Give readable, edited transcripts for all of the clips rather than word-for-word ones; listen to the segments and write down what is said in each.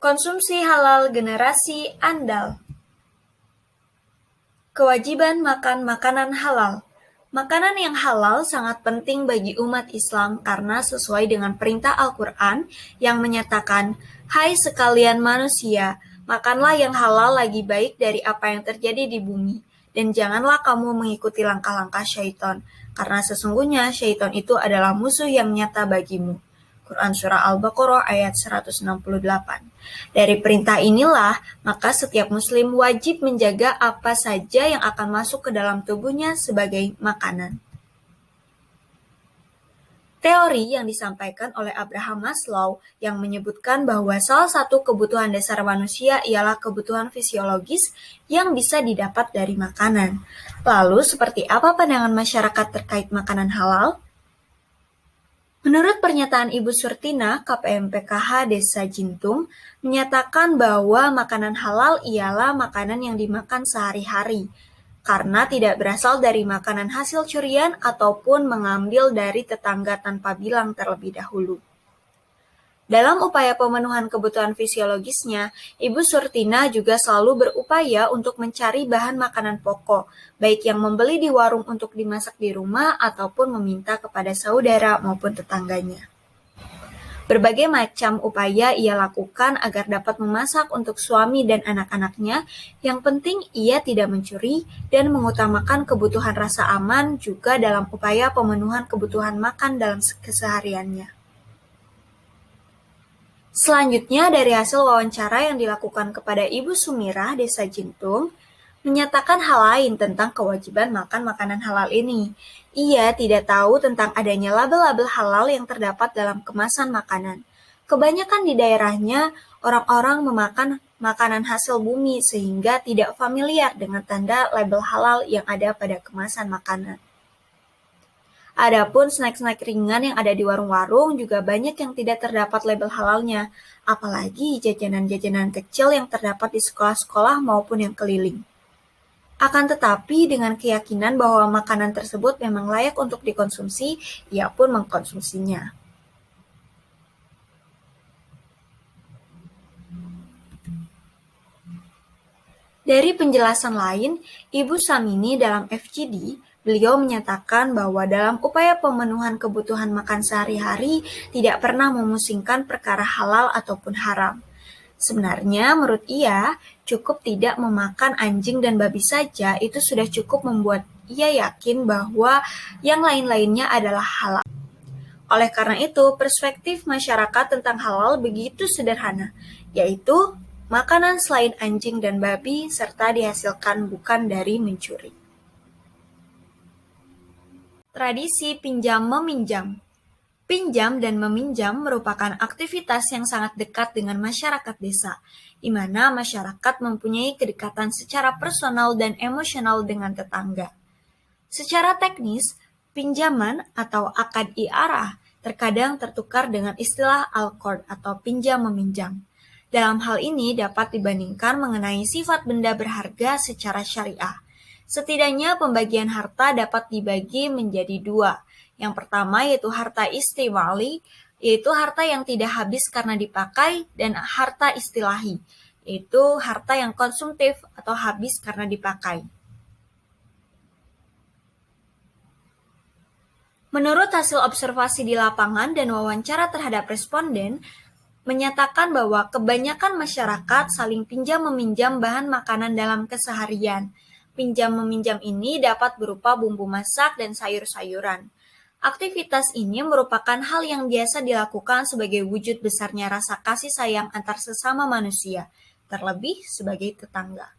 Konsumsi halal generasi andal. Kewajiban makan makanan halal. Makanan yang halal sangat penting bagi umat Islam karena sesuai dengan perintah Al-Quran yang menyatakan, "Hai sekalian manusia, makanlah yang halal lagi baik dari apa yang terjadi di bumi, dan janganlah kamu mengikuti langkah-langkah syaitan, karena sesungguhnya syaitan itu adalah musuh yang nyata bagimu." Quran Surah Al-Baqarah ayat 168. Dari perintah inilah, maka setiap muslim wajib menjaga apa saja yang akan masuk ke dalam tubuhnya sebagai makanan. Teori yang disampaikan oleh Abraham Maslow yang menyebutkan bahwa salah satu kebutuhan dasar manusia ialah kebutuhan fisiologis yang bisa didapat dari makanan. Lalu, seperti apa pandangan masyarakat terkait makanan halal? Menurut pernyataan Ibu Surtina, KPMPKH Desa Jintung, menyatakan bahwa makanan halal ialah makanan yang dimakan sehari-hari, karena tidak berasal dari makanan hasil curian ataupun mengambil dari tetangga tanpa bilang terlebih dahulu. Dalam upaya pemenuhan kebutuhan fisiologisnya, Ibu Surtina juga selalu berupaya untuk mencari bahan makanan pokok, baik yang membeli di warung untuk dimasak di rumah ataupun meminta kepada saudara maupun tetangganya. Berbagai macam upaya ia lakukan agar dapat memasak untuk suami dan anak-anaknya. Yang penting ia tidak mencuri dan mengutamakan kebutuhan rasa aman juga dalam upaya pemenuhan kebutuhan makan dalam kesehariannya. Selanjutnya, dari hasil wawancara yang dilakukan kepada Ibu Sumirah Desa Jintung, menyatakan hal lain tentang kewajiban makan makanan halal ini. Ia tidak tahu tentang adanya label-label halal yang terdapat dalam kemasan makanan. Kebanyakan di daerahnya, orang-orang memakan makanan hasil bumi sehingga tidak familiar dengan tanda label halal yang ada pada kemasan makanan. Adapun snack-snack ringan yang ada di warung-warung juga banyak yang tidak terdapat label halalnya, apalagi jajanan-jajanan kecil yang terdapat di sekolah-sekolah maupun yang keliling. Akan tetapi dengan keyakinan bahwa makanan tersebut memang layak untuk dikonsumsi, ia pun mengkonsumsinya. Dari penjelasan lain, Ibu Samini dalam FGD, beliau menyatakan bahwa dalam upaya pemenuhan kebutuhan makan sehari-hari tidak pernah memusingkan perkara halal ataupun haram. Sebenarnya, menurut ia, cukup tidak memakan anjing dan babi saja itu sudah cukup membuat ia yakin bahwa yang lain-lainnya adalah halal. Oleh karena itu, perspektif masyarakat tentang halal begitu sederhana, yaitu makanan selain anjing dan babi serta dihasilkan bukan dari mencuri. Tradisi pinjam-meminjam. Pinjam dan meminjam merupakan aktivitas yang sangat dekat dengan masyarakat desa, di mana masyarakat mempunyai kedekatan secara personal dan emosional dengan tetangga. Secara teknis, pinjaman atau akad i'arah terkadang tertukar dengan istilah al-qard atau pinjam-meminjam. Dalam hal ini dapat dibandingkan mengenai sifat benda berharga secara syariah. Setidaknya pembagian harta dapat dibagi menjadi dua. Yang pertama yaitu harta istimali, yaitu harta yang tidak habis karena dipakai, dan harta istilahi, yaitu harta yang konsumtif atau habis karena dipakai. Menurut hasil observasi di lapangan dan wawancara terhadap responden, menyatakan bahwa kebanyakan masyarakat saling pinjam-meminjam bahan makanan dalam keseharian. Pinjam-meminjam ini dapat berupa bumbu masak dan sayur-sayuran. Aktivitas ini merupakan hal yang biasa dilakukan sebagai wujud besarnya rasa kasih sayang antar sesama manusia, terlebih sebagai tetangga.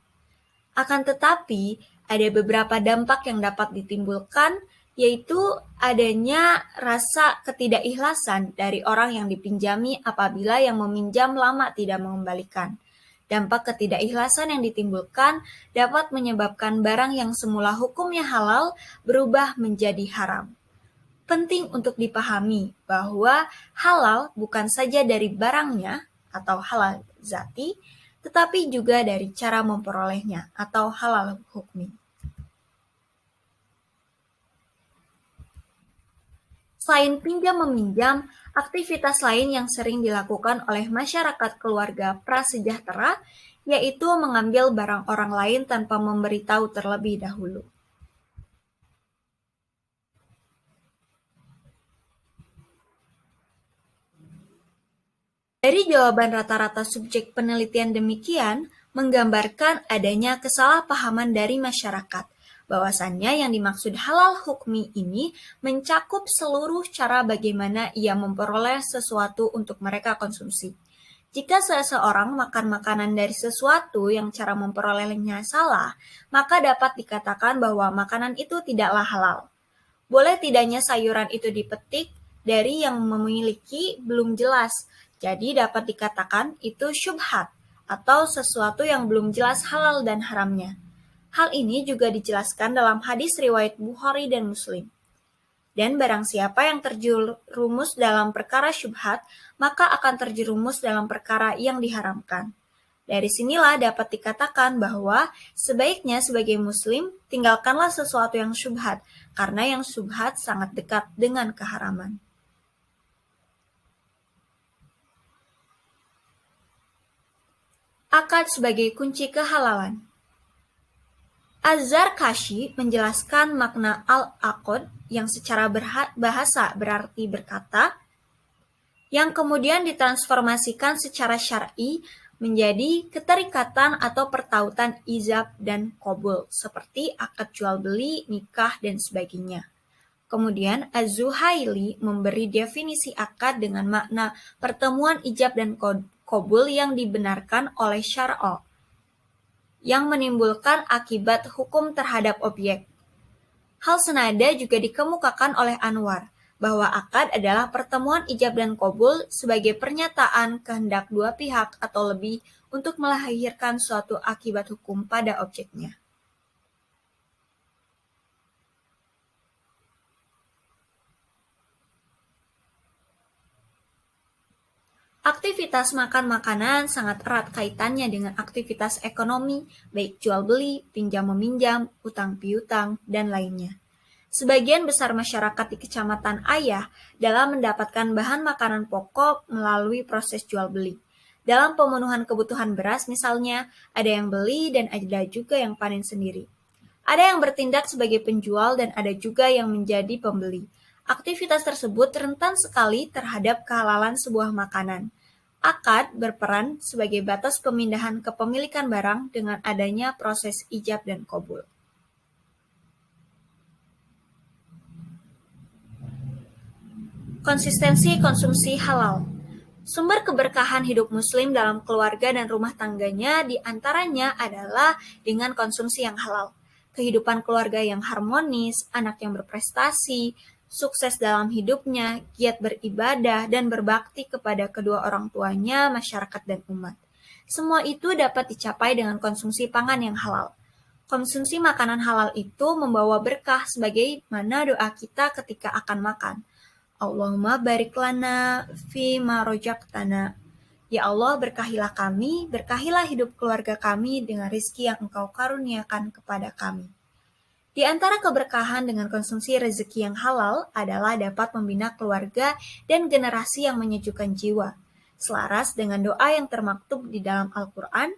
Akan tetapi, ada beberapa dampak yang dapat ditimbulkan, yaitu adanya rasa ketidakikhlasan dari orang yang dipinjami apabila yang meminjam lama tidak mengembalikan. Dampak ketidakikhlasan yang ditimbulkan dapat menyebabkan barang yang semula hukumnya halal berubah menjadi haram. Penting untuk dipahami bahwa halal bukan saja dari barangnya atau halal zati, tetapi juga dari cara memperolehnya atau halal hukmi. Selain pinjam-meminjam, aktivitas lain yang sering dilakukan oleh masyarakat keluarga prasejahtera yaitu mengambil barang orang lain tanpa memberitahu terlebih dahulu. Dari jawaban rata-rata subjek penelitian demikian, menggambarkan adanya kesalahpahaman dari masyarakat, bahwasannya yang dimaksud halal hukmi ini mencakup seluruh cara bagaimana ia memperoleh sesuatu untuk mereka konsumsi. Jika seseorang makan makanan dari sesuatu yang cara memperolehnya salah, maka dapat dikatakan bahwa makanan itu tidaklah halal. Boleh tidaknya sayuran itu dipetik dari yang memiliki belum jelas, jadi dapat dikatakan itu syubhat atau sesuatu yang belum jelas halal dan haramnya. Hal ini juga dijelaskan dalam hadis riwayat Bukhari dan Muslim. Dan barang siapa yang terjerumus dalam perkara syubhat, maka akan terjerumus dalam perkara yang diharamkan. Dari sinilah dapat dikatakan bahwa sebaiknya sebagai muslim, tinggalkanlah sesuatu yang syubhat, karena yang syubhat sangat dekat dengan keharaman. Akad sebagai kunci kehalalan. Az-Zarkashi menjelaskan makna al-aqd yang secara bahasa berarti berkata, yang kemudian ditransformasikan secara syar'i menjadi keterikatan atau pertautan ijab dan qabul, seperti akad jual beli, nikah, dan sebagainya. Kemudian Az-Zuhaili memberi definisi akad dengan makna pertemuan ijab dan qabul yang dibenarkan oleh syara' yang menimbulkan akibat hukum terhadap objek. Hal senada juga dikemukakan oleh Anwar, bahwa akad adalah pertemuan ijab dan qabul sebagai pernyataan kehendak dua pihak atau lebih untuk melahirkan suatu akibat hukum pada objeknya. Aktivitas makan makanan sangat erat kaitannya dengan aktivitas ekonomi, baik jual beli, pinjam meminjam, utang piutang, dan lainnya. Sebagian besar masyarakat di Kecamatan Ayah dalam mendapatkan bahan makanan pokok melalui proses jual beli. Dalam pemenuhan kebutuhan beras misalnya, ada yang beli dan ada juga yang panen sendiri. Ada yang bertindak sebagai penjual dan ada juga yang menjadi pembeli. Aktivitas tersebut rentan sekali terhadap kehalalan sebuah makanan. Akad berperan sebagai batas pemindahan kepemilikan barang dengan adanya proses ijab dan qabul. Konsistensi konsumsi halal. Sumber keberkahan hidup muslim dalam keluarga dan rumah tangganya diantaranya adalah dengan konsumsi yang halal. Kehidupan keluarga yang harmonis, anak yang berprestasi, sukses dalam hidupnya, giat beribadah, dan berbakti kepada kedua orang tuanya, masyarakat, dan umat. Semua itu dapat dicapai dengan konsumsi pangan yang halal. Konsumsi makanan halal itu membawa berkah sebagaimana doa kita ketika akan makan. Allahumma barik lana fi ma rojaktana. Ya Allah, berkahilah kami, berkahilah hidup keluarga kami dengan rizki yang Engkau karuniakan kepada kami. Di antara keberkahan dengan konsumsi rezeki yang halal adalah dapat membina keluarga dan generasi yang menyejukkan jiwa, selaras dengan doa yang termaktub di dalam Al-Quran,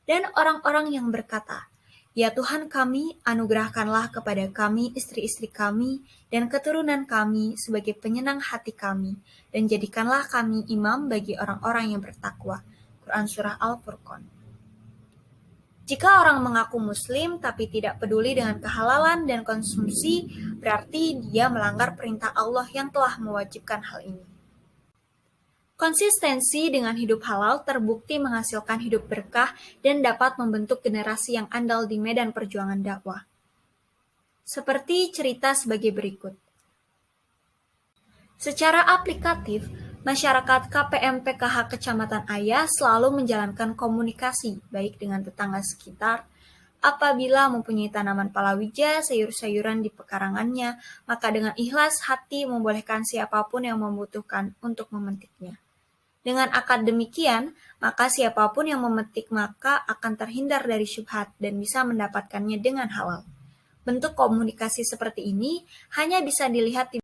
dan orang-orang yang berkata, Ya Tuhan kami, anugerahkanlah kepada kami istri-istri kami dan keturunan kami sebagai penyenang hati kami, dan jadikanlah kami imam bagi orang-orang yang bertakwa. Quran Surah Al-Furqan. Jika orang mengaku muslim tapi tidak peduli dengan kehalalan dan konsumsi, berarti dia melanggar perintah Allah yang telah mewajibkan hal ini. Konsistensi dengan hidup halal terbukti menghasilkan hidup berkah dan dapat membentuk generasi yang andal di medan perjuangan dakwah. Seperti cerita sebagai berikut. Secara aplikatif, masyarakat KPM PKH Kecamatan Ayah selalu menjalankan komunikasi baik dengan tetangga sekitar. Apabila mempunyai tanaman palawija, sayur-sayuran di pekarangannya, maka dengan ikhlas hati membolehkan siapapun yang membutuhkan untuk memetiknya. Dengan akad demikian, maka siapapun yang memetik maka akan terhindar dari syubhat dan bisa mendapatkannya dengan halal. Bentuk komunikasi seperti ini hanya bisa dilihat di